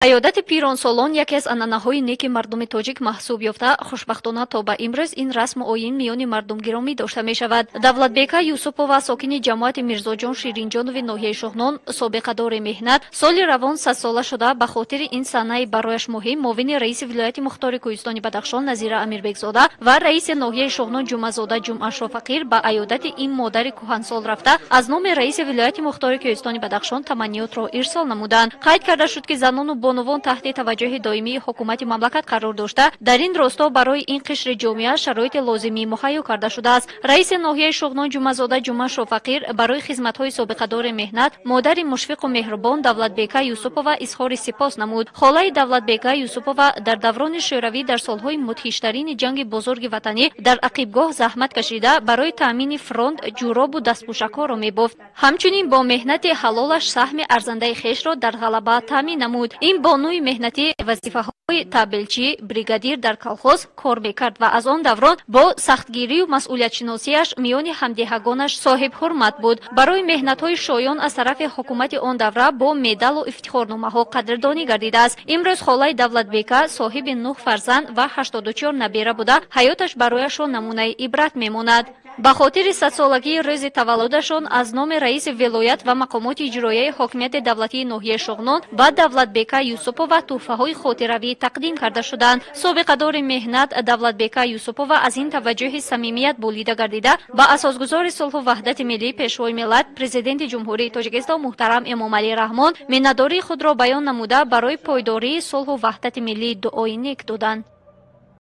عیادت پیرانسالان یکی از عنعنه‌های نیک مردم تاجیک محسوب یافته، خوشبختانه تا به امروز این رسم آیین میان مردم گرامی داشته می شود. دولتبیک یوسفова ساکن جماعت میرزاجان شیرینجانوی ناحیه شغنان، سابقه دار مهنت، سال روان 100 ساله شده به خاطر این صحنه برایش مهم معاون رئیس ولایت مختار کوهستان بدخشان نظیر امیربکزاده و رئیس ناحیه شغنان جمعه‌زاده جمعه شافقیر به عیادت این مادر کهنسال رفته از نام رئیس ولایت مختار کوهستان بدخشان تمنیات را ارسال نمودند. قید کرده شد که زنان و بانوان تحت توجه دائمی حکومت مملکت قرار داشته در این راستا برای این قشر جامعه شرایط لازمی مهیا کرده شده است. رئیس ناحیه شغنان جمعه‌زاده جمعه شافقیر برای خدمت‌های سابقه دار مهنت مادر مشفق و مهربان دولتبیک یوسفova اظهار سپاس نمود. خاله دولتبیک یوسفova در دوران شوروی در سالهای مدهشترین جنگ بزرگ وطنی در عقیبگاه زحمت کشیده برای تامین فرانت جوراب و دستپوشک‌ها را می‌بافت. همچنین با مهنت حلالش سهم ارزنده خویش را در غلبه تامین نمود. این بانوی مهنتی وظیفه‌های تابلچی بریگادیر در کلخوز کار می‌کرد و از آن دوران با سختگیری و مسئولیت‌شناسی‌اش میان همدیهگانش صاحب حرمت بود. برای مهنت‌های شایان از طرف حکومت آن دوره با مدال و افتخارنامه‌ها قدردانی گردیده است. امروز خاله دولتبیک صاحب 9 فرزند و 84 نبیره بوده، حیاتش برایش نمونه عبرت می‌ماند. به خاطر 100 سالگی روز تولدشان از نام رئیس ولایت و مقامات اجرایی حاکمیت دولتی ناحیه شغنان به دولتبیک یوسفova تحفه‌های خاطروی تقدیم کرده شدند. سابقه دار مهنت دولتبیک یوسفova از این توجه صمیمیت بولیده گردیده به اساسگزار صلح و وحدت ملی پیشوای ملت پرزیدنت جمهوری تاجیکستان محترم امامعلی رحمان منتداری خود را بیان نموده برای پایداری صلح و وحدت ملی دعای نیک دادند.